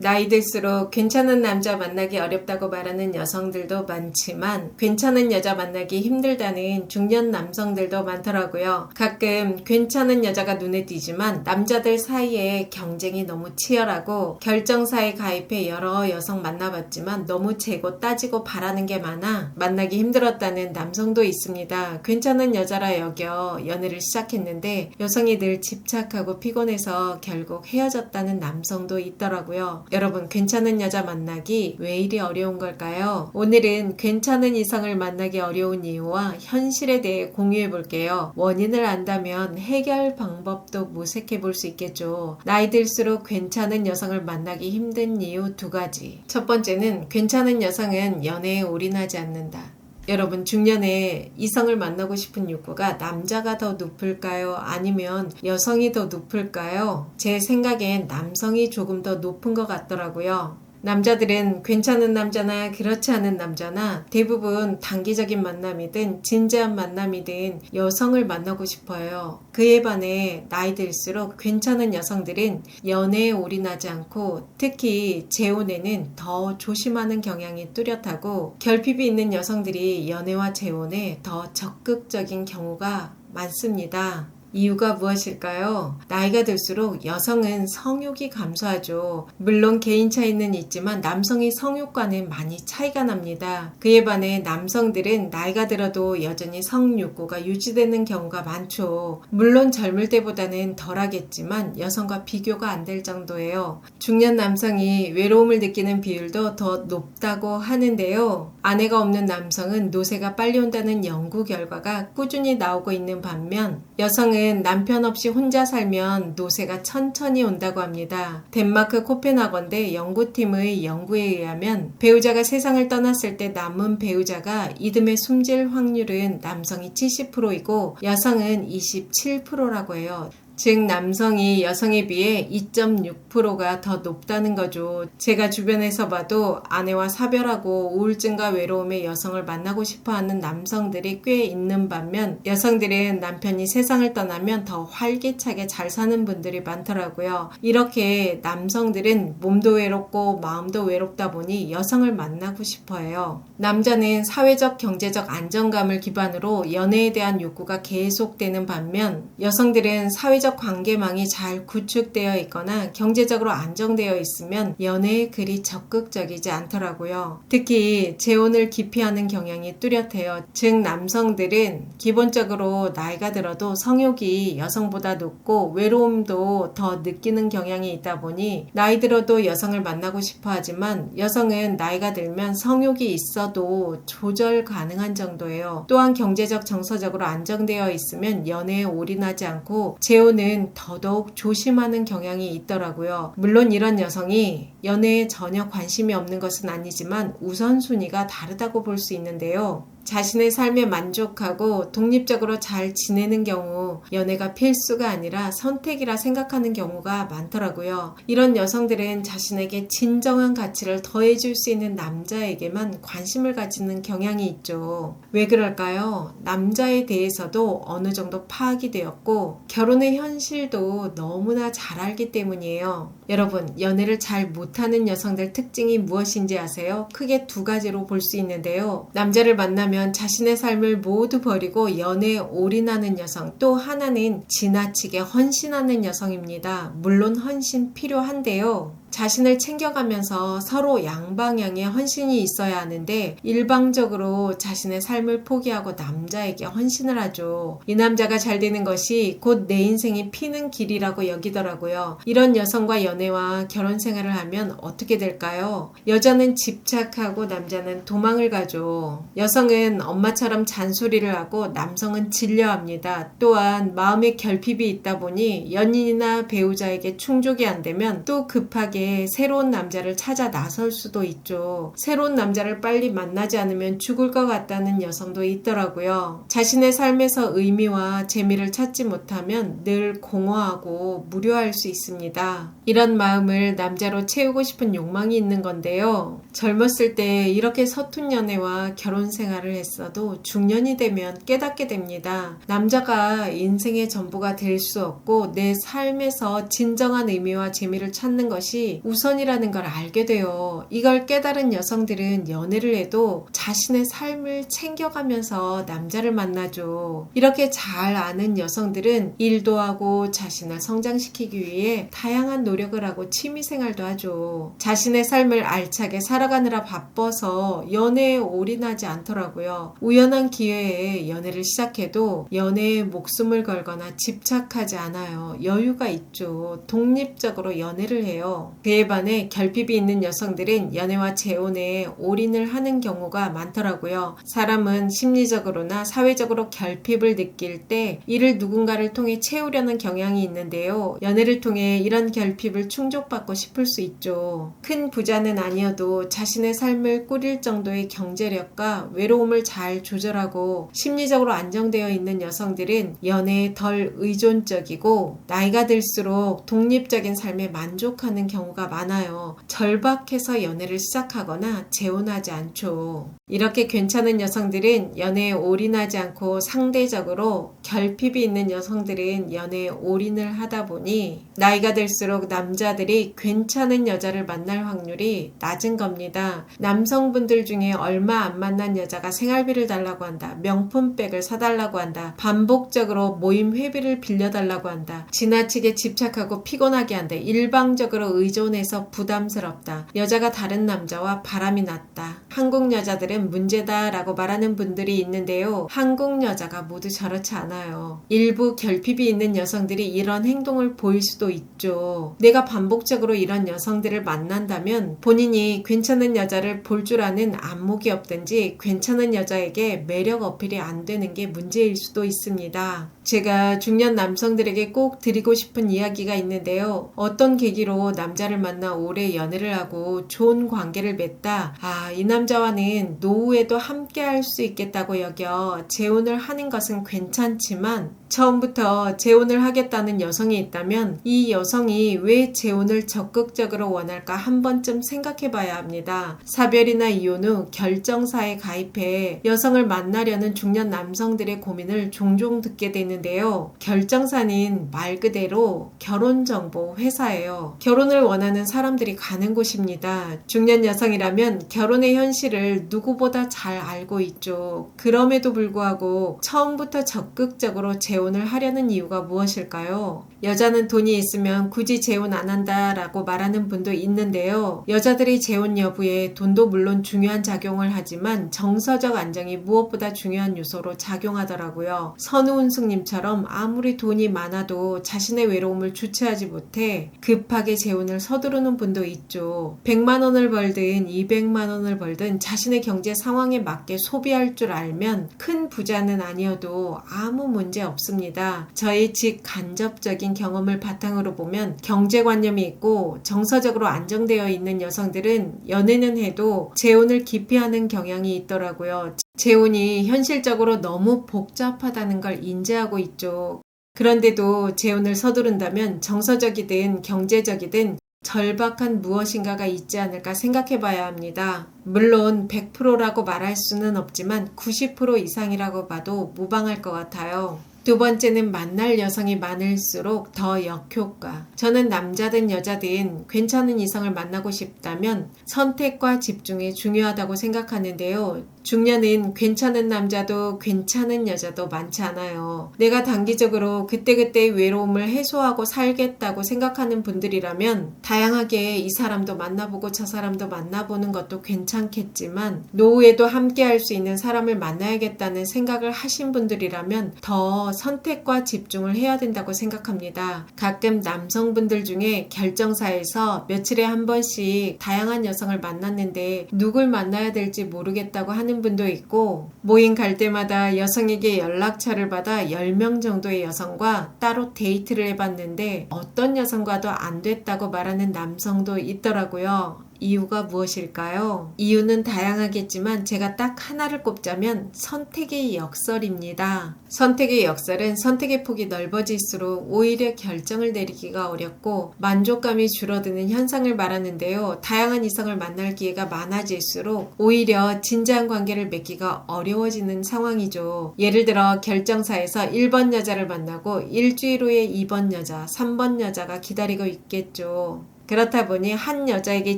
나이 들수록 괜찮은 남자 만나기 어렵다고 말하는 여성들도 많지만 괜찮은 여자 만나기 힘들다는 중년 남성들도 많더라고요. 가끔 괜찮은 여자가 눈에 띄지만 남자들 사이에 경쟁이 너무 치열하고 결정사에 가입해 여러 여성 만나봤지만 너무 재고 따지고 바라는 게 많아 만나기 힘들었다는 남성도 있습니다. 괜찮은 여자라 여겨 연애를 시작했는데 여성이 늘 집착하고 피곤해서 결국 헤어졌다는 남성도 있더라고요. 여러분, 괜찮은 여자 만나기 왜 이리 어려운 걸까요? 오늘은 괜찮은 이성을 만나기 어려운 이유와 현실에 대해 공유해 볼게요. 원인을 안다면 해결 방법도 모색해 볼 수 있겠죠. 나이 들수록 괜찮은 여성을 만나기 힘든 이유 2가지. 첫 번째는 괜찮은 여성은 연애에 올인하지 않는다. 여러분, 중년에 이성을 만나고 싶은 욕구가 남자가 더 높을까요? 아니면 여성이 더 높을까요? 제 생각엔 남성이 조금 더 높은 것 같더라고요. 남자들은 괜찮은 남자나 그렇지 않은 남자나 대부분 단기적인 만남이든 진지한 만남이든 여성을 만나고 싶어요. 그에 반해 나이 들수록 괜찮은 여성들은 연애에 올인하지 않고 특히 재혼에는 더 조심하는 경향이 뚜렷하고 결핍이 있는 여성들이 연애와 재혼에 더 적극적인 경우가 많습니다. 이유가 무엇일까요? 나이가 들수록 여성은 성욕이 감소하죠. 물론 개인 차이는 있지만 남성의 성욕과는 많이 차이가 납니다. 그에 반해 남성들은 나이가 들어도 여전히 성욕구가 유지되는 경우가 많죠. 물론 젊을 때보다는 덜하겠지만 여성과 비교가 안 될 정도예요. 중년 남성이 외로움을 느끼는 비율도 더 높다고 하는데요. 아내가 없는 남성은 노쇠가 빨리 온다는 연구 결과가 꾸준히 나오고 있는 반면 여성은 남편 없이 혼자 살면 노쇠가 천천히 온다고 합니다. 덴마크 코펜하건대 연구팀의 연구에 의하면 배우자가 세상을 떠났을 때 남은 배우자가 이듬해 숨질 확률은 남성이 70%이고 여성은 27%라고 해요. 즉 남성이 여성에 비해 2.6%가 더 높다는 거죠. 제가 주변에서 봐도 아내와 사별하고 우울증과 외로움의 여성을 만나고 싶어하는 남성들이 꽤 있는 반면 여성들은 남편이 세상을 떠나면 더 활기차게 잘 사는 분들이 많더라고요. 이렇게 남성들은 몸도 외롭고 마음도 외롭다 보니 여성을 만나고 싶어해요. 남자는 사회적 경제적 안정감을 기반으로 연애에 대한 욕구가 계속되는 반면 여성들은 사회적 관계망이 잘 구축되어 있거나 경제적으로 안정되어 있으면 연애에 그리 적극적이지 않더라고요. 특히 재혼을 기피하는 경향이 뚜렷해요. 즉 남성들은 기본적으로 나이가 들어도 성욕이 여성보다 높고 외로움도 더 느끼는 경향이 있다 보니 나이 들어도 여성을 만나고 싶어 하지만 여성은 나이가 들면 성욕이 있어도 조절 가능한 정도예요. 또한 경제적 정서적으로 안정되어 있으면 연애에 올인하지 않고 재혼은 더더욱 조심하는 경향이 있더라고요. 물론 이런 여성이 연애에 전혀 관심이 없는 것은 아니지만 우선순위가 다르다고 볼 수 있는데요. 자신의 삶에 만족하고 독립적으로 잘 지내는 경우 연애가 필수가 아니라 선택이라 생각하는 경우가 많더라고요. 이런 여성들은 자신에게 진정한 가치를 더해줄 수 있는 남자에게만 관심을 가지는 경향이 있죠. 왜 그럴까요? 남자에 대해서도 어느 정도 파악이 되었고 결혼의 현실도 너무나 잘 알기 때문이에요. 여러분, 연애를 잘 못하는 여성들 특징이 무엇인지 아세요? 크게 2가지로 볼 수 있는데요. 남자를 만나면 자신의 삶을 모두 버리고 연애에 올인하는 여성, 또 하나는 지나치게 헌신하는 여성입니다. 물론 헌신 필요한데요. 자신을 챙겨가면서 서로 양방향의 헌신이 있어야 하는데 일방적으로 자신의 삶을 포기하고 남자에게 헌신을 하죠. 이 남자가 잘 되는 것이 곧 내 인생이 피는 길이라고 여기더라고요. 이런 여성과 연애와 결혼 생활을 하면 어떻게 될까요? 여자는 집착하고 남자는 도망을 가죠. 여성은 엄마처럼 잔소리를 하고 남성은 질려합니다. 또한 마음에 결핍이 있다 보니 연인이나 배우자에게 충족이 안 되면 또 급하게 새로운 남자를 찾아 나설 수도 있죠. 새로운 남자를 빨리 만나지 않으면 죽을 것 같다는 여성도 있더라고요. 자신의 삶에서 의미와 재미를 찾지 못하면 늘 공허하고 무료할 수 있습니다. 이런 마음을 남자로 채우고 싶은 욕망이 있는 건데요. 젊었을 때 이렇게 서툰 연애와 결혼 생활을 했어도 중년이 되면 깨닫게 됩니다. 남자가 인생의 전부가 될 수 없고 내 삶에서 진정한 의미와 재미를 찾는 것이 것이 우선이라는 걸 알게 돼요. 이걸 깨달은 여성들은 연애를 해도 자신의 삶을 챙겨가면서 남자를 만나죠. 이렇게 잘 아는 여성들은 일도 하고 자신을 성장시키기 위해 다양한 노력을 하고 취미생활도 하죠. 자신의 삶을 알차게 살아가느라 바빠서 연애에 올인하지 않더라고요. 우연한 기회에 연애를 시작해도 연애에 목숨을 걸거나 집착하지 않아요. 여유가 있죠. 독립적으로 연애를 해요. 그에 반해 결핍이 있는 여성들은 연애와 재혼에 올인을 하는 경우가 많더라고요. 사람은 심리적으로나 사회적으로 결핍을 느낄 때 이를 누군가를 통해 채우려는 경향이 있는데요. 연애를 통해 이런 결핍을 충족받고 싶을 수 있죠. 큰 부자는 아니어도 자신의 삶을 꾸릴 정도의 경제력과 외로움을 잘 조절하고 심리적으로 안정되어 있는 여성들은 연애에 덜 의존적이고 나이가 들수록 독립적인 삶에 만족하는 경우가 많아요. 절박해서 연애를 시작하거나 재혼하지 않죠. 이렇게 괜찮은 여성들은 연애에 올인하지 않고 상대적으로 결핍이 있는 여성들은 연애에 올인을 하다 보니 나이가 들수록 남자들이 괜찮은 여자를 만날 확률이 낮은 겁니다. 남성분들 중에 얼마 안 만난 여자가 생활비를 달라고 한다. 명품백을 사달라고 한다. 반복적으로 모임 회비를 빌려달라고 한다. 지나치게 집착하고 피곤하게 한다. 일방적으로 의존해서 부담스럽다. 여자가 다른 남자와 바람이 났다. 한국 여자들은 문제다라고 말하는 분들이 있는데요. 한국 여자가 모두 저렇지 않아요. 일부 결핍이 있는 여성들이 이런 행동을 보일 수도 있죠. 내가 반복적으로 이런 여성들을 만난다면 본인이 괜찮은 여자를 볼 줄 아는 안목이 없든지 괜찮은 여자에게 매력 어필이 안 되는 게 문제일 수도 있습니다. 제가 중년 남성들에게 꼭 드리고 싶은 이야기가 있는데요. 어떤 계기로 남자를 만나 오래 연애를 하고 좋은 관계를 맺다. 이 남자와는 노후에도 함께 할 수 있겠다고 여겨 재혼을 하는 것은 괜찮지만 처음부터 재혼을 하겠다는 여성이 있다면 이 여성이 왜 재혼을 적극적으로 원할까 한 번쯤 생각해 봐야 합니다. 사별이나 이혼 후 결정사에 가입해 여성을 만나려는 중년 남성들의 고민을 종종 듣게 되는데요. 결정사는 말 그대로 결혼정보 회사예요. 결혼을 원하는 사람들이 가는 곳입니다. 중년 여성이라면 결혼의 현실을 누구보다 잘 알고 있죠. 그럼에도 불구하고 처음부터 적극적으로 재혼을 하려는 이유가 무엇일까요? 여자는 돈이 있으면 굳이 재혼 안 한다라고 말하는 분도 있는데요. 여자들의 재혼 여부에 돈도 물론 중요한 작용을 하지만 정서적 안정이 무엇보다 중요한 요소로 작용하더라고요. 선우은숙님처럼 아무리 돈이 많아도 자신의 외로움을 주체하지 못해 급하게 재혼을 서두르는 분도 있죠. 100만 원을 벌든 200만 원을 벌든 자신의 경제 상황에 맞게 소비할 줄 알면 큰 부자는 아니어도 아무 문제 없습니다. 저희 직간접적인 경험을 바탕으로 보면 경제관념이 있고 정서적으로 안정되어 있는 여성들은 연애는 해도 재혼을 기피하는 경향이 있더라고요. 재혼이 현실적으로 너무 복잡하다는 걸 인지하고 있죠. 그런데도 재혼을 서두른다면 정서적이든 경제적이든 절박한 무엇인가가 있지 않을까 생각해 봐야 합니다. 물론 100%라고 말할 수는 없지만 90% 이상이라고 봐도 무방할 것 같아요. 두 번째는 만날 여성이 많을수록 더 역효과. 저는 남자든 여자든 괜찮은 이성을 만나고 싶다면 선택과 집중이 중요하다고 생각하는데요. 중년은 괜찮은 남자도 괜찮은 여자도 많지 않아요. 내가 단기적으로 그때그때의 외로움을 해소하고 살겠다고 생각하는 분들이라면 다양하게 이 사람도 만나보고 저 사람도 만나보는 것도 괜찮겠지만 노후에도 함께 할 수 있는 사람을 만나야겠다는 생각을 하신 분들이라면 더 선택과 집중을 해야 된다고 생각합니다. 가끔 남성분들 중에 결정사에서 며칠에 한 번씩 다양한 여성을 만났는데 누굴 만나야 될지 모르겠다고 하는 분도 있고 모임 갈 때마다 여성에게 연락처를 받아 10명 정도의 여성과 따로 데이트를 해봤는데 어떤 여성과도 안 됐다고 말하는 남성도 있더라고요. 이유가 무엇일까요? 이유는 다양하겠지만 제가 딱 하나를 꼽자면 선택의 역설입니다. 선택의 역설은 선택의 폭이 넓어질수록 오히려 결정을 내리기가 어렵고 만족감이 줄어드는 현상을 말하는데요. 다양한 이성을 만날 기회가 많아질수록 오히려 진지한 관계를 맺기가 어려워지는 상황이죠. 예를 들어 결정사에서 1번 여자를 만나고 일주일 후에 2번 여자, 3번 여자가 기다리고 있겠죠. 그렇다 보니 한 여자에게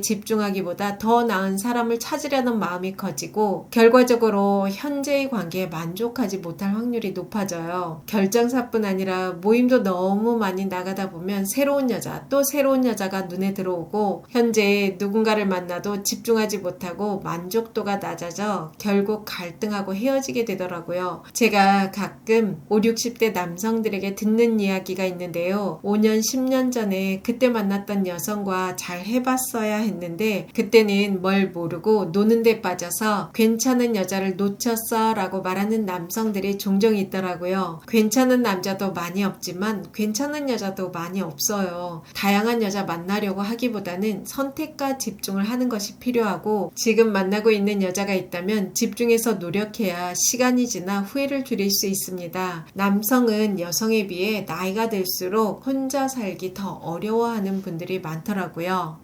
집중하기보다 더 나은 사람을 찾으려는 마음이 커지고 결과적으로 현재의 관계에 만족하지 못할 확률이 높아져요. 결정사뿐 아니라 모임도 너무 많이 나가다 보면 새로운 여자 또 새로운 여자가 눈에 들어오고 현재 누군가를 만나도 집중하지 못하고 만족도가 낮아져 결국 갈등하고 헤어지게 되더라고요. 제가 가끔 5, 60대 남성들에게 듣는 이야기가 있는데요. 5년, 10년 전에 그때 만났던 여성과 잘 해봤어야 했는데 그때는 뭘 모르고 노는 데 빠져서 괜찮은 여자를 놓쳤어 라고 말하는 남성들이 종종 있더라고요. 괜찮은 남자도 많이 없지만 괜찮은 여자도 많이 없어요. 다양한 여자 만나려고 하기보다는 선택과 집중을 하는 것이 필요하고 지금 만나고 있는 여자가 있다면 집중해서 노력해야 시간이 지나 후회를 줄일 수 있습니다. 남성은 여성에 비해 나이가 들수록 혼자 살기 더 어려워하는 분들이 많더라고요.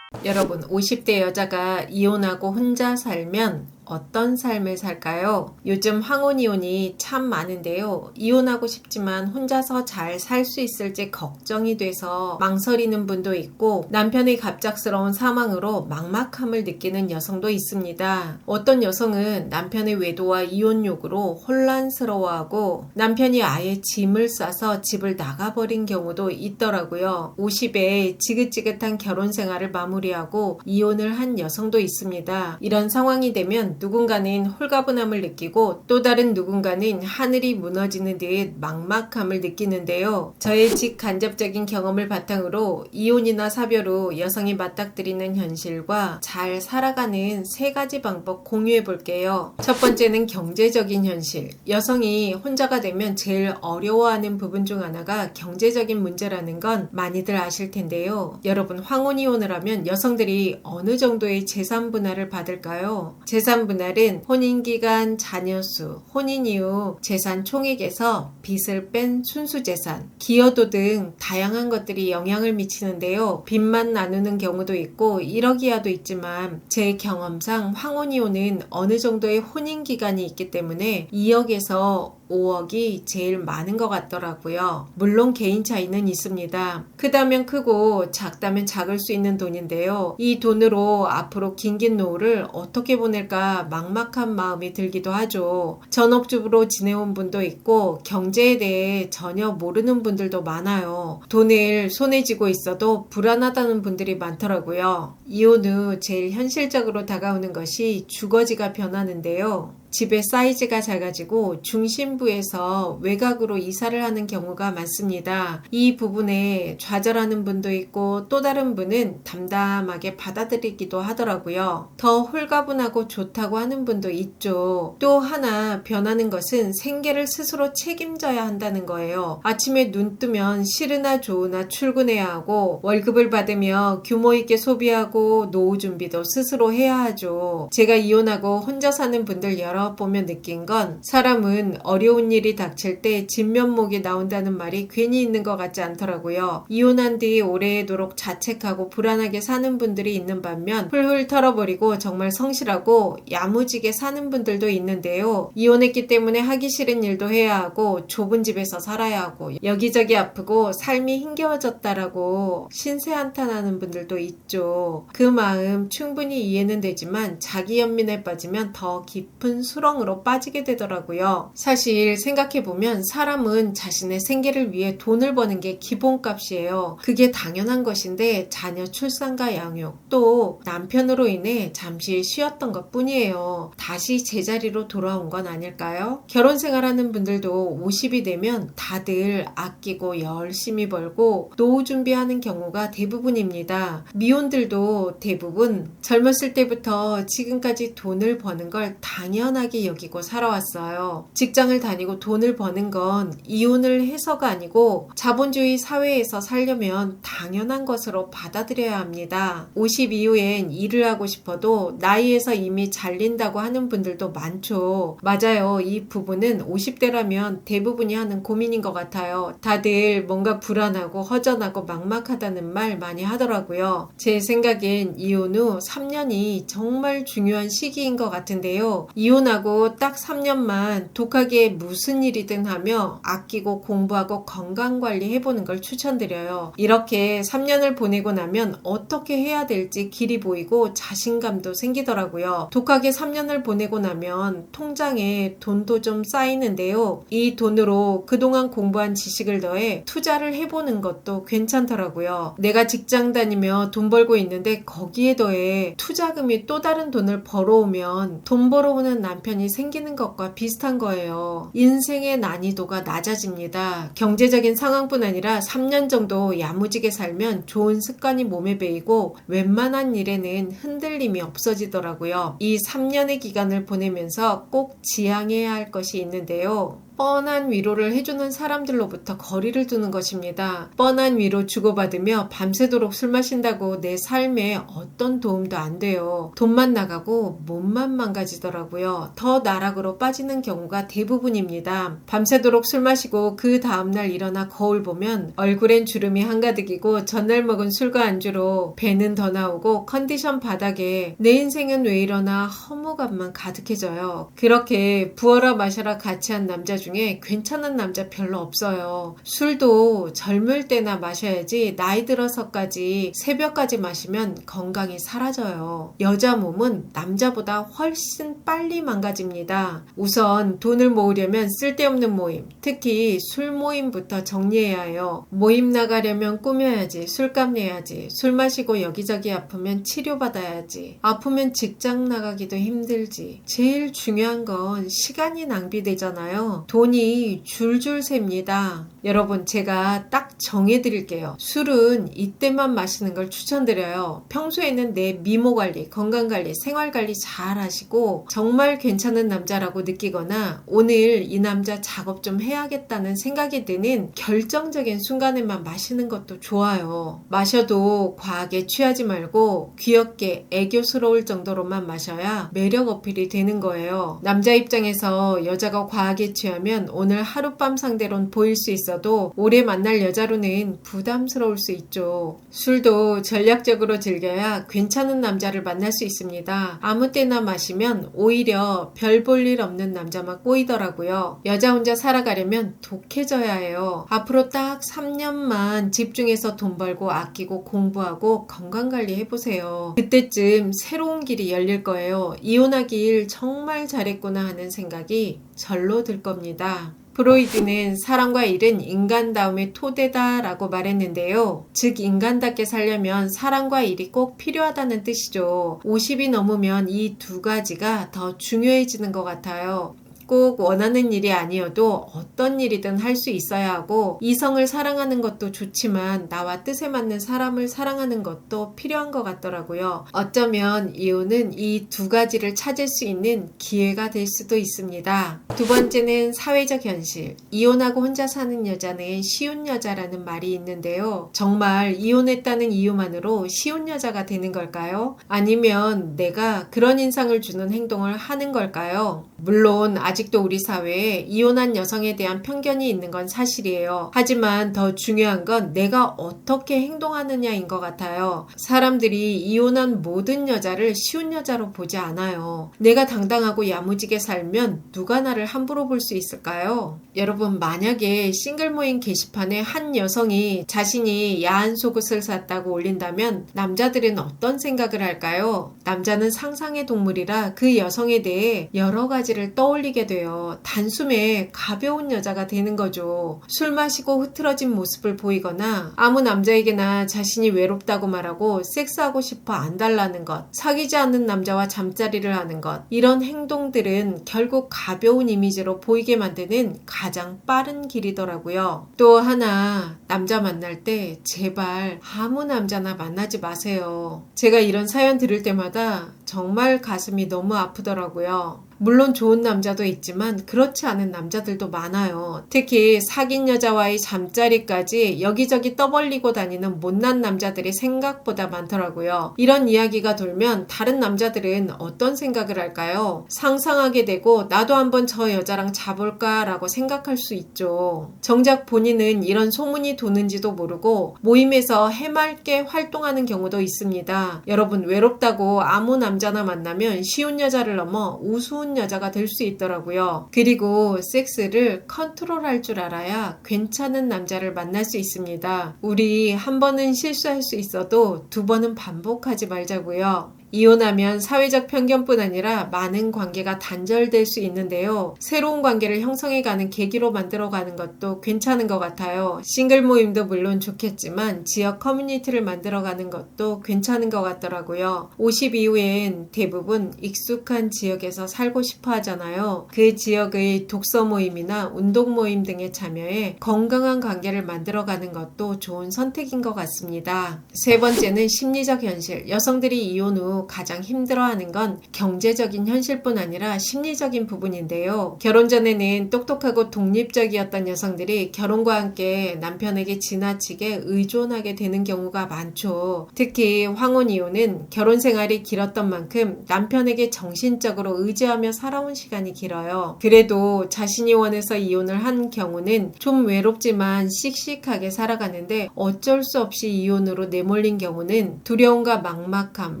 여러분, 50대 여자가 이혼하고 혼자 살면 어떤 삶을 살까요? 요즘 황혼이혼이 참 많은데요. 이혼하고 싶지만 혼자서 잘 살 수 있을지 걱정이 돼서 망설이는 분도 있고 남편의 갑작스러운 사망으로 막막함을 느끼는 여성도 있습니다. 어떤 여성은 남편의 외도와 이혼 요구로 혼란스러워하고 남편이 아예 짐을 싸서 집을 나가버린 경우도 있더라고요. 50에 지긋지긋한 결혼 생활을 마무리하고 이혼을 한 여성도 있습니다. 이런 상황이 되면 누군가는 홀가분함을 느끼고 또 다른 누군가는 하늘이 무너지는 듯 막막함을 느끼는데요. 저의 직간접적인 경험을 바탕으로 이혼이나 사별 후 여성이 맞닥뜨리는 현실과 잘 살아가는 3가지 방법 공유해 볼게요. 첫 번째는 경제적인 현실. 여성이 혼자가 되면 제일 어려워하는 부분 중 하나가 경제적인 문제라는 건 많이들 아실 텐데요. 여러분, 황혼이혼을 하면 여성들이 어느 정도의 재산 분할을 받을까요? 재산 분할은 혼인기간 자녀수, 혼인 이후 재산 총액에서 빚을 뺀 순수재산, 기여도 등 다양한 것들이 영향을 미치는데요. 빚만 나누는 경우도 있고 1억 이하도 있지만 제 경험상 황혼이혼은 어느 정도의 혼인기간이 있기 때문에 2억에서 5억이 제일 많은 것 같더라고요. 물론 개인 차이는 있습니다. 크다면 크고 작다면 작을 수 있는 돈인데요. 이 돈으로 앞으로 긴긴 노후를 어떻게 보낼까 막막한 마음이 들기도 하죠. 전업주부로 지내온 분도 있고 경제에 대해 전혀 모르는 분들도 많아요. 돈을 손에 쥐고 있어도 불안하다는 분들이 많더라고요. 이혼 후 제일 현실적으로 다가오는 것이 주거지가 변하는데요. 집의 사이즈가 작아지고 중심부에서 외곽으로 이사를 하는 경우가 많습니다. 이 부분에 좌절하는 분도 있고 또 다른 분은 담담하게 받아들이기도 하더라고요. 더 홀가분하고 좋다고 하는 분도 있죠. 또 하나 변하는 것은 생계를 스스로 책임져야 한다는 거예요. 아침에 눈 뜨면 싫으나 좋으나 출근해야 하고 월급을 받으며 규모 있게 소비하고 노후 준비도 스스로 해야 하죠. 제가 이혼하고 혼자 사는 분들 여러 보며 느낀 건 사람은 어려운 일이 닥칠 때 진면목이 나온다는 말이 괜히 있는 것 같지 않더라고요. 이혼한 뒤 오래도록 자책하고 불안하게 사는 분들이 있는 반면 훌훌 털어버리고 정말 성실하고 야무지게 사는 분들도 있는데요. 이혼했기 때문에 하기 싫은 일도 해야 하고 좁은 집에서 살아야 하고 여기저기 아프고 삶이 힘겨워졌다라고 신세한탄하는 분들도 있죠. 그 마음 충분히 이해는 되지만 자기 연민에 빠지면 더 깊은 수렁으로 빠지게 되더라고요. 사실 생각해보면 사람은 자신의 생계를 위해 돈을 버는 게 기본값이에요. 그게 당연한 것인데 자녀 출산과 양육 또 남편으로 인해 잠시 쉬었던 것 뿐이에요. 다시 제자리로 돌아온 건 아닐까요? 결혼 생활하는 분들도 50이 되면 다들 아끼고 열심히 벌고 노후 준비하는 경우가 대부분입니다. 미혼들도 대부분 젊었을 때부터 지금까지 돈을 버는 걸 당연하게 여기고 살아왔어요. 직장을 다니고 돈을 버는 건 이혼을 해서가 아니고 자본주의 사회에서 살려면 당연한 것으로 받아들여야 합니다. 50 이후엔 일을 하고 싶어도 나이에서 이미 잘린다고 하는 분들도 많죠. 맞아요. 이 부분은 50대라면 대부분이 하는 고민인 것 같아요. 다들 뭔가 불안하고 허전하고 막막하다는 말 많이 하더라고요. 제 생각엔 이혼 후 3년이 정말 중요한 시기인 것 같은데요. 이혼 이혼하고 딱 3년만 독하게 무슨 일이든 하며 아끼고 공부하고 건강관리 해보는 걸 추천드려요. 이렇게 3년을 보내고 나면 어떻게 해야 될지 길이 보이고 자신감도 생기더라고요. 독하게 3년을 보내고 나면 통장에 돈도 좀 쌓이는데요. 이 돈으로 그동안 공부한 지식을 더해 투자를 해보는 것도 괜찮더라고요. 내가 직장 다니며 돈 벌고 있는데 거기에 더해 투자금이 또 다른 돈을 벌어오면 돈 벌어오는 남편이 생기는 것과 비슷한 거예요. 인생의 난이도가 낮아집니다. 경제적인 상황뿐 아니라 3년 정도 야무지게 살면 좋은 습관이 몸에 배이고 웬만한 일에는 흔들림이 없어지더라고요. 이 3년의 기간을 보내면서 꼭 지향해야 할 것이 있는데요. 뻔한 위로를 해주는 사람들로부터 거리를 두는 것입니다. 뻔한 위로 주고받으며 밤새도록 술 마신다고 내 삶에 어떤 도움도 안 돼요. 돈만 나가고 몸만 망가지더라고요. 더 나락으로 빠지는 경우가 대부분입니다. 밤새도록 술 마시고 그 다음날 일어나 거울 보면 얼굴엔 주름이 한가득이고 전날 먹은 술과 안주로 배는 더 나오고 컨디션 바닥에 내 인생은 왜 이러나 허무감만 가득해져요. 그렇게 부어라 마셔라 같이 한 남자 중에 괜찮은 남자 별로 없어요. 술도 젊을 때나 마셔야지 나이 들어서까지 새벽까지 마시면 건강이 사라져요. 여자 몸은 남자보다 훨씬 빨리 망가집니다. 우선 돈을 모으려면 쓸데없는 모임, 특히 술 모임부터 정리해야 해요. 모임 나가려면 꾸며야지, 술값 내야지, 술 마시고 여기저기 아프면 치료받아야지, 아프면 직장 나가기도 힘들지. 제일 중요한 건 시간이 낭비되잖아요. 돈이 줄줄 셉니다. 여러분, 제가 딱 정해드릴게요. 술은 이때만 마시는 걸 추천드려요. 평소에는 내 미모 관리, 건강 관리, 생활 관리 잘 하시고 정말 괜찮은 남자라고 느끼거나 오늘 이 남자 작업 좀 해야겠다는 생각이 드는 결정적인 순간에만 마시는 것도 좋아요. 마셔도 과하게 취하지 말고 귀엽게 애교스러울 정도로만 마셔야 매력 어필이 되는 거예요. 남자 입장에서 여자가 과하게 취하면 오늘 하룻밤 상대론 보일 수 있어도 오래 만날 여자로는 부담스러울 수 있죠. 술도 전략적으로 즐겨야 괜찮은 남자를 만날 수 있습니다. 아무 때나 마시면 오히려 별 볼 일 없는 남자만 꼬이더라고요. 여자 혼자 살아가려면 독해져야 해요. 앞으로 딱 3년만 집중해서 돈 벌고 아끼고 공부하고 건강관리 해보세요. 그때쯤 새로운 길이 열릴 거예요. 이혼하길 정말 잘했구나 하는 생각이 절로 들 겁니다. 프로이드는 사랑과 일은 인간다움의 토대다 라고 말했는데요. 즉 인간답게 살려면 사랑과 일이 꼭 필요하다는 뜻이죠. 50이 넘으면 이 두 가지가 더 중요해지는 것 같아요. 꼭 원하는 일이 아니어도 어떤 일이든 할 수 있어야 하고 이성을 사랑하는 것도 좋지만 나와 뜻에 맞는 사람을 사랑하는 것도 필요한 것 같더라고요. 어쩌면 이혼은 이 두 가지를 찾을 수 있는 기회가 될 수도 있습니다. 두 번째는 사회적 현실. 이혼하고 혼자 사는 여자는 쉬운 여자라는 말이 있는데요. 정말 이혼했다는 이유만으로 쉬운 여자가 되는 걸까요? 아니면 내가 그런 인상을 주는 행동을 하는 걸까요? 물론 아직도 우리 사회에 이혼한 여성에 대한 편견이 있는 건 사실이에요. 하지만 더 중요한 건 내가 어떻게 행동하느냐인 것 같아요. 사람들이 이혼한 모든 여자를 쉬운 여자로 보지 않아요. 내가 당당하고 야무지게 살면 누가 나를 함부로 볼 수 있을까요? 여러분, 만약에 싱글 모임 게시판에 한 여성이 자신이 야한 속옷을 샀다고 올린다면 남자들은 어떤 생각을 할까요? 남자는 상상의 동물이라 그 여성에 대해 여러 가지를 떠올리게 돼요. 단숨에 가벼운 여자가 되는 거죠. 술 마시고 흐트러진 모습을 보이거나 아무 남자에게나 자신이 외롭다고 말하고 섹스하고 싶어 안달나는 것, 사귀지 않는 남자와 잠자리를 하는 것, 이런 행동들은 결국 가벼운 이미지로 보이게 만드는 가장 빠른 길이더라고요. 또 하나, 남자 만날 때 제발 아무 남자나 만나지 마세요. 제가 이런 사연 들을 때마다 정말 가슴이 너무 아프더라고요. 물론 좋은 남자도 있지만 그렇지 않은 남자들도 많아요. 특히 사귄 여자와의 잠자리까지 여기저기 떠벌리고 다니는 못난 남자들이 생각보다 많더라고요. 이런 이야기가 돌면 다른 남자들은 어떤 생각을 할까요? 상상하게 되고 나도 한번 저 여자랑 자볼까 라고 생각할 수 있죠. 정작 본인은 이런 소문이 도는지도 모르고 모임에서 해맑게 활동하는 경우도 있습니다. 여러분, 외롭다고 아무 남자나 만나면 쉬운 여자를 넘어 우스운 새로운 여자가 될 수 있더라고요. 그리고 섹스를 컨트롤할 줄 알아야 괜찮은 남자를 만날 수 있습니다. 우리 한 번은 실수할 수 있어도 두 번은 반복하지 말자고요. 이혼하면 사회적 편견뿐 아니라 많은 관계가 단절될 수 있는데요. 새로운 관계를 형성해가는 계기로 만들어가는 것도 괜찮은 것 같아요. 싱글 모임도 물론 좋겠지만 지역 커뮤니티를 만들어가는 것도 괜찮은 것 같더라고요. 50 이후엔 대부분 익숙한 지역에서 살고 싶어 하잖아요. 그 지역의 독서 모임이나 운동 모임 등에 참여해 건강한 관계를 만들어가는 것도 좋은 선택인 것 같습니다. 세 번째는 심리적 현실. 여성들이 이혼 후 가장 힘들어하는 건 경제적인 현실뿐 아니라 심리적인 부분인데요. 결혼 전에는 똑똑하고 독립적이었던 여성들이 결혼과 함께 남편에게 지나치게 의존하게 되는 경우가 많죠. 특히 황혼 이혼은 결혼 생활이 길었던 만큼 남편에게 정신적으로 의지하며 살아온 시간이 길어요. 그래도 자신이 원해서 이혼을 한 경우는 좀 외롭지만 씩씩하게 살아가는데 어쩔 수 없이 이혼으로 내몰린 경우는 두려움과 막막함,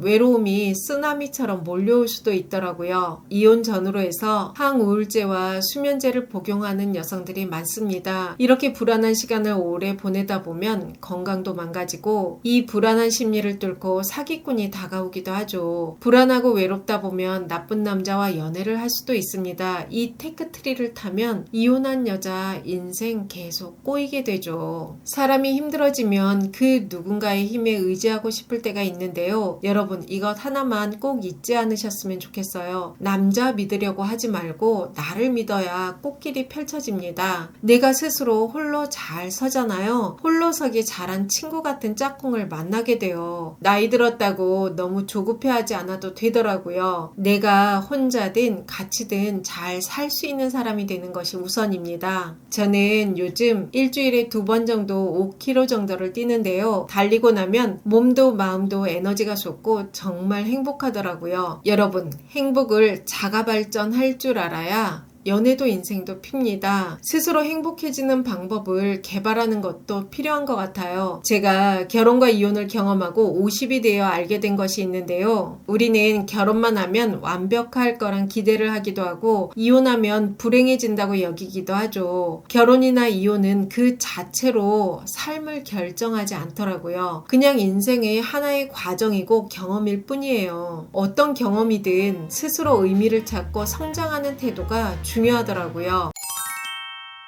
외로움이 쓰나미처럼 몰려올 수도 있더라고요. 이혼 전후로 해서 항우울제와 수면제를 복용하는 여성들이 많습니다. 이렇게 불안한 시간을 오래 보내다 보면 건강도 망가지고 이 불안한 심리를 뚫고 사기꾼이 다가오기도 하죠. 불안하고 외롭다 보면 나쁜 남자와 연애를 할 수도 있습니다. 이 테크트리를 타면 이혼한 여자 인생 계속 꼬이게 되죠. 사람이 힘들어지면 그 누군가의 힘에 의지하고 싶을 때가 있는데요. 여러분 이것 하나만 꼭 잊지 않으셨으면 좋겠어요. 남자 믿으려고 하지 말고 나를 믿어야 꽃길이 펼쳐집니다. 내가 스스로 홀로 잘 서잖아요. 홀로 서기 잘한 친구 같은 짝꿍을 만나게 돼요. 나이 들었다고 너무 조급해하지 않아도 되더라고요. 내가 혼자든 같이든 잘 살 수 있는 사람이 되는 것이 우선입니다. 저는 요즘 일주일에 2번 정도 5km 정도를 뛰는데요. 달리고 나면 몸도 마음도 에너지가 솟고 정말 행복하더라고요. 여러분, 행복을 자가 발전할 줄 알아야 연애도 인생도 핍니다. 스스로 행복해지는 방법을 개발하는 것도 필요한 것 같아요. 제가 결혼과 이혼을 경험하고 50이 되어 알게 된 것이 있는데요. 우리는 결혼만 하면 완벽할 거란 기대를 하기도 하고 이혼하면 불행해진다고 여기기도 하죠. 결혼이나 이혼은 그 자체로 삶을 결정하지 않더라고요. 그냥 인생의 하나의 과정이고 경험일 뿐이에요. 어떤 경험이든 스스로 의미를 찾고 성장하는 태도가 중요하더라고요.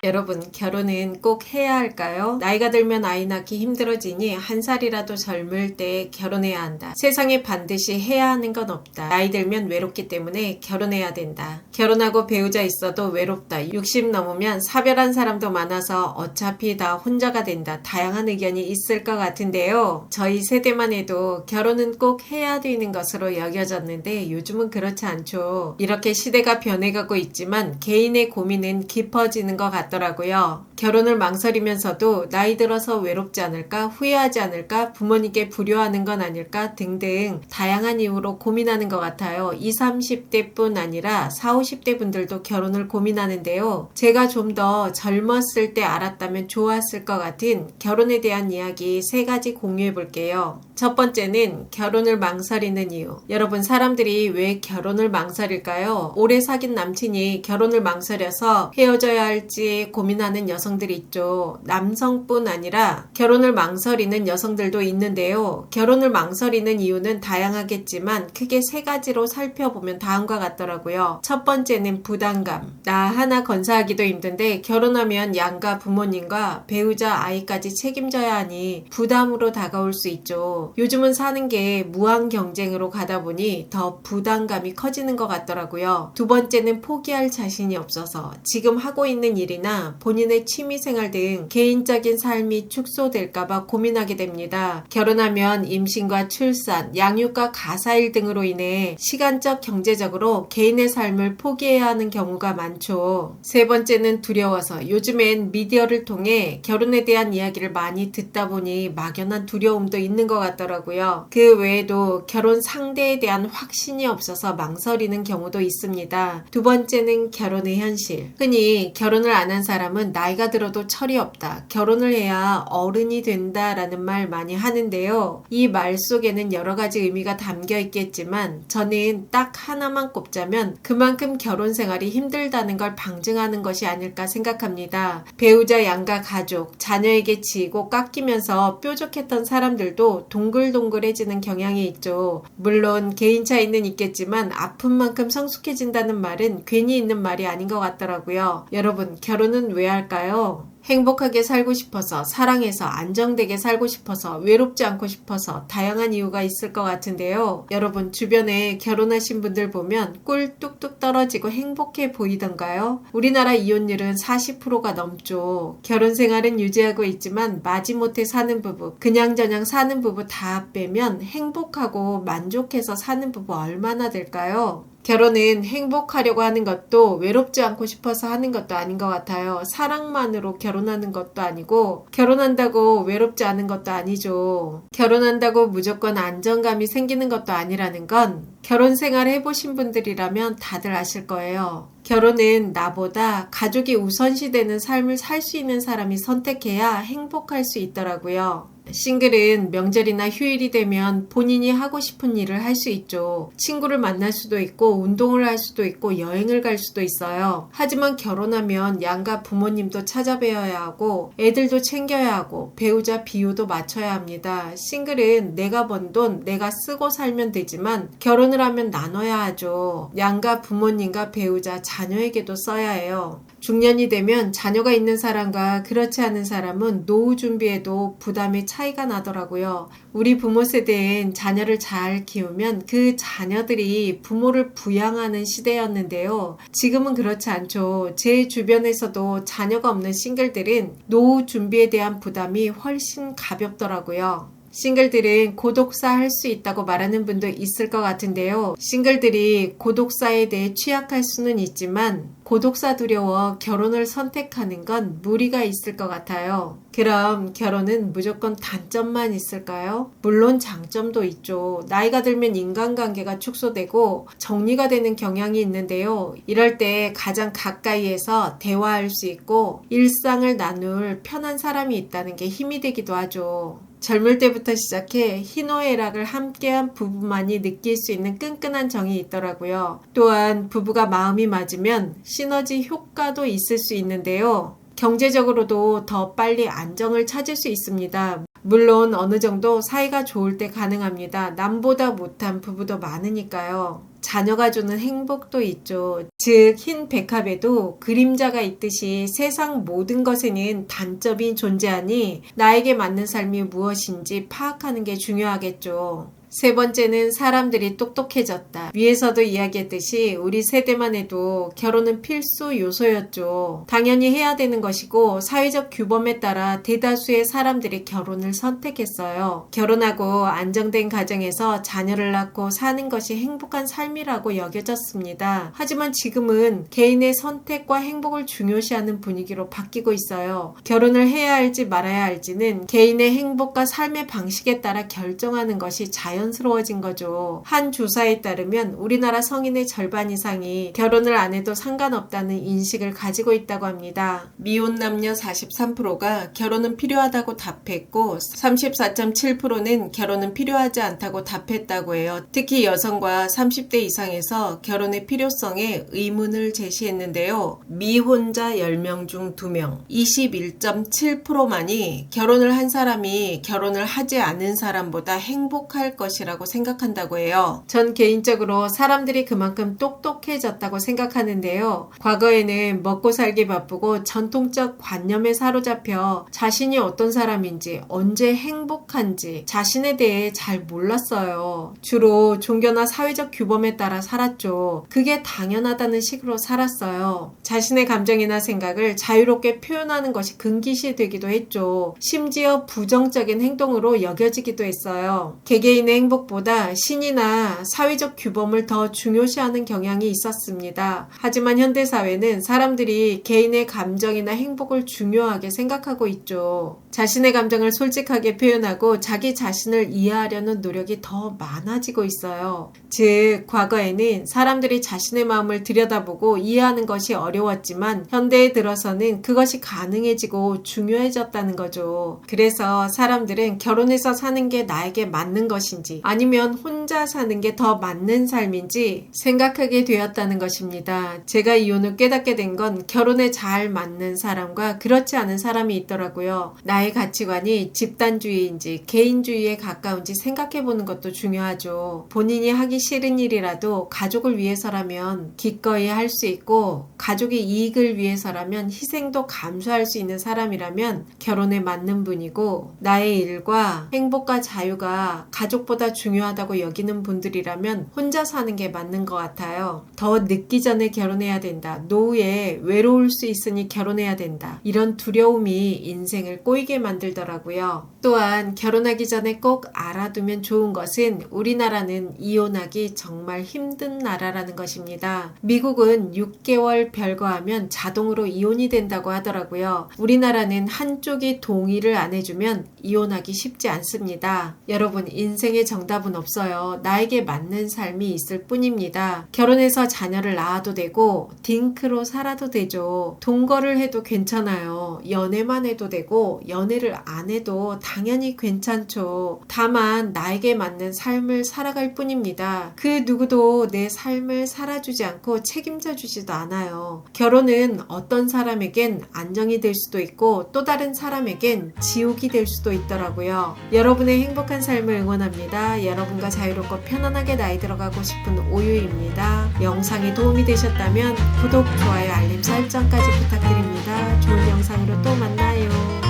여러분, 결혼은 꼭 해야 할까요? 나이가 들면 아이 낳기 힘들어지니 한 살이라도 젊을 때 결혼해야 한다. 세상에 반드시 해야 하는 건 없다. 나이 들면 외롭기 때문에 결혼해야 된다. 결혼하고 배우자 있어도 외롭다. 60 넘으면 사별한 사람도 많아서 어차피 다 혼자가 된다. 다양한 의견이 있을 것 같은데요. 저희 세대만 해도 결혼은 꼭 해야 되는 것으로 여겨졌는데 요즘은 그렇지 않죠. 이렇게 시대가 변해가고 있지만 개인의 고민은 깊어지는 것 같아요. 더라고요. 결혼을 망설이면서도 나이 들어서 외롭지 않을까, 후회하지 않을까, 부모님께 불효하는 건 아닐까 등등 다양한 이유로 고민하는 것 같아요. 20, 30대뿐 아니라 40, 50대 분들도 결혼을 고민하는데요. 제가 좀 더 젊었을 때 알았다면 좋았을 것 같은 결혼에 대한 이야기 3가지 공유해 볼게요. 첫 번째는 결혼을 망설이는 이유. 여러분, 사람들이 왜 결혼을 망설일까요? 오래 사귄 남친이 결혼을 망설여서 헤어져야 할지 고민하는 여성들이 있죠. 남성뿐 아니라 결혼을 망설이는 여성들도 있는데요. 결혼을 망설이는 이유는 다양하겠지만 크게 3가지로 살펴보면 다음과 같더라고요. 첫 번째는 부담감. 나 하나 건사하기도 힘든데 결혼하면 양가 부모님과 배우자 아이까지 책임져야 하니 부담으로 다가올 수 있죠. 요즘은 사는 게 무한 경쟁으로 가다 보니 더 부담감이 커지는 것 같더라고요. 두 번째는 포기할 자신이 없어서 지금 하고 있는 일이나 본인의 취미생활 등 개인적인 삶이 축소될까봐 고민하게 됩니다. 결혼하면 임신과 출산, 양육과 가사일 등으로 인해 시간적 경제적으로 개인의 삶을 포기해야 하는 경우가 많죠. 세 번째는 두려워서 요즘엔 미디어를 통해 결혼에 대한 이야기를 많이 듣다 보니 막연한 두려움도 있는 것 같더라고요. 그 외에도 결혼 상대에 대한 확신이 없어서 망설이는 경우도 있습니다. 두 번째는 결혼의 현실. 흔히 결혼을 안 한 만난 사람은 나이가 들어도 철이 없다. 결혼을 해야 어른이 된다라는 말 많이 하는데요. 이 말 속에는 여러 가지 의미가 담겨 있겠지만 저는 딱 하나만 꼽자면 그만큼 결혼 생활이 힘들다는 걸 방증하는 것이 아닐까 생각합니다. 배우자 양가 가족, 자녀에게 지고 깎이면서 뾰족했던 사람들도 동글동글해지는 경향이 있죠. 물론 개인 차이는 있겠지만 아픈 만큼 성숙해진다는 말은 괜히 있는 말이 아닌 것 같더라고요. 여러분, 결혼은 왜 할까요? 행복하게 살고 싶어서, 사랑해서, 안정되게 살고 싶어서, 외롭지 않고 싶어서 다양한 이유가 있을 것 같은데요. 여러분, 주변에 결혼하신 분들 보면 꿀 뚝뚝 떨어지고 행복해 보이던가요? 우리나라 이혼율은 40%가 넘죠. 결혼 생활은 유지하고 있지만 마지못해 사는 부부, 그냥저냥 사는 부부 다 빼면 행복하고 만족해서 사는 부부 얼마나 될까요? 결혼은 행복하려고 하는 것도 외롭지 않고 싶어서 하는 것도 아닌 것 같아요. 사랑만으로 결혼하는 것도 아니고 결혼한다고 외롭지 않은 것도 아니죠. 결혼한다고 무조건 안정감이 생기는 것도 아니라는 건 결혼 생활 해보신 분들이라면 다들 아실 거예요. 결혼은 나보다 가족이 우선시되는 삶을 살 수 있는 사람이 선택해야 행복할 수 있더라고요. 싱글은 명절이나 휴일이 되면 본인이 하고 싶은 일을 할 수 있죠. 친구를 만날 수도 있고 운동을 할 수도 있고 여행을 갈 수도 있어요. 하지만 결혼하면 양가 부모님도 찾아뵈어야 하고 애들도 챙겨야 하고 배우자 비유도 맞춰야 합니다. 싱글은 내가 번 돈 내가 쓰고 살면 되지만 결혼을 하면 나눠야 하죠. 양가 부모님과 배우자 자녀에게도 써야 해요. 중년이 되면 자녀가 있는 사람과 그렇지 않은 사람은 노후 준비에도 부담의 차이가 나더라고요. 우리 부모 세대엔 자녀를 잘 키우면 그 자녀들이 부모를 부양하는 시대였는데요. 지금은 그렇지 않죠. 제 주변에서도 자녀가 없는 싱글들은 노후 준비에 대한 부담이 훨씬 가볍더라고요. 싱글들은 고독사 할 수 있다고 말하는 분도 있을 것 같은데요. 싱글들이 고독사에 대해 취약할 수는 있지만 고독사 두려워 결혼을 선택하는 건 무리가 있을 것 같아요. 그럼 결혼은 무조건 단점만 있을까요? 물론 장점도 있죠. 나이가 들면 인간관계가 축소되고 정리가 되는 경향이 있는데요. 이럴 때 가장 가까이에서 대화할 수 있고 일상을 나눌 편한 사람이 있다는 게 힘이 되기도 하죠. 젊을 때부터 시작해 희노애락을 함께한 부부만이 느낄 수 있는 끈끈한 정이 있더라고요. 또한 부부가 마음이 맞으면 시너지 효과도 있을 수 있는데요. 경제적으로도 더 빨리 안정을 찾을 수 있습니다. 물론 어느 정도 사이가 좋을 때 가능합니다. 남보다 못한 부부도 많으니까요. 자녀가 주는 행복도 있죠. 즉, 흰 백합에도 그림자가 있듯이 세상 모든 것에는 단점이 존재하니 나에게 맞는 삶이 무엇인지 파악하는 게 중요하겠죠. 세 번째는 사람들이 똑똑해졌다. 위에서도 이야기했듯이 우리 세대만 해도 결혼은 필수 요소였죠. 당연히 해야 되는 것이고 사회적 규범에 따라 대다수의 사람들이 결혼을 선택했어요. 결혼하고 안정된 가정에서 자녀를 낳고 사는 것이 행복한 삶이라고 여겨졌습니다. 하지만 지금은 개인의 선택과 행복을 중요시하는 분위기로 바뀌고 있어요. 결혼을 해야 할지 말아야 할지는 개인의 행복과 삶의 방식에 따라 결정하는 것이 자연스러워진 거죠. 한 조사에 따르면 우리나라 성인의 절반 이상이 결혼을 안 해도 상관없다는 인식을 가지고 있다고 합니다. 미혼 남녀 43%가 결혼은 필요하다고 답했고 34.7%는 결혼은 필요하지 않다고 답했다고 해요. 특히 여성과 30대 이상에서 결혼의 필요성에 의문을 제시했는데요. 미혼자 10명 중 2명, 21.7%만이 결혼을 한 사람이 결혼을 하지 않은 사람보다 행복할 것이라고 생각한다고 해요. 전 개인적으로 사람들이 그만큼 똑똑해졌다고 생각하는데요. 과거에는 먹고 살기 바쁘고 전통적 관념에 사로잡혀 자신이 어떤 사람인지, 언제 행복한지 자신에 대해 잘 몰랐어요. 주로 종교나 사회적 규범에 따라 살았죠. 그게 당연하다는 식으로 살았어요. 자신의 감정이나 생각을 자유롭게 표현하는 것이 금기시 되기도 했죠. 심지어 부정적인 행동으로 여겨지기도 했어요. 개개인의 행복보다 신이나 사회적 규범을 더 중요시하는 경향이 있었습니다. 하지만 현대사회는 사람들이 개인의 감정이나 행복을 중요하게 생각하고 있죠. 자신의 감정을 솔직하게 표현하고 자기 자신을 이해하려는 노력이 더 많아지고 있어요. 즉, 과거에는 사람들이 자신의 마음을 들여다보고 이해하는 것이 어려웠지만 현대에 들어서는 그것이 가능해지고 중요해졌다는 거죠. 그래서 사람들은 결혼해서 사는 게 나에게 맞는 것인지 아니면 혼자 사는 게 더 맞는 삶인지 생각하게 되었다는 것입니다. 제가 이혼 후 깨닫게 된 건 결혼에 잘 맞는 사람과 그렇지 않은 사람이 있더라고요. 나의 가치관이 집단주의인지 개인주의에 가까운지 생각해보는 것도 중요하죠. 본인이 하기 싫은 일이라도 가족을 위해서라면 기꺼이 할 수 있고 가족의 이익을 위해서라면 희생도 감수할 수 있는 사람이라면 결혼에 맞는 분이고, 나의 일과 행복과 자유가 가족보다 중요하다고 여기는 분들이라면 혼자 사는 게 맞는 것 같아요. 더 늦기 전에 결혼해야 된다. 노후에 외로울 수 있으니 결혼해야 된다. 이런 두려움이 인생을 꼬이게 만들더라고요. 또한 결혼하기 전에 꼭 알아두면 좋은 것은 우리나라는 이혼하기 정말 힘든 나라라는 것입니다. 미국은 6개월 별거하면 자동으로 이혼이 된다고 하더라고요. 우리나라는 한쪽이 동의를 안 해주면 이혼하기 쉽지 않습니다. 여러분, 인생의 정답은 없어요. 나에게 맞는 삶이 있을 뿐입니다. 결혼해서 자녀를 낳아도 되고 딩크로 살아도 되죠. 동거를 해도 괜찮아요. 연애만 해도 되고 연애를 안 해도 당연히 괜찮죠. 다만 나에게 맞는 삶을 살아갈 뿐입니다. 그 누구도 내 삶을 살아주지 않고 책임져 주지도 않아요. 결혼은 어떤 사람에겐 안정이 될 수도 있고 또 다른 사람에겐 지옥이 될 수도 있더라고요. 여러분의 행복한 삶을 응원합니다. 여러분과 자유롭고 편안하게 나이 들어가고 싶은 오유입니다. 영상이 도움이 되셨다면 구독, 좋아요, 알림 설정까지 부탁드립니다. 좋은 영상으로 또 만나요.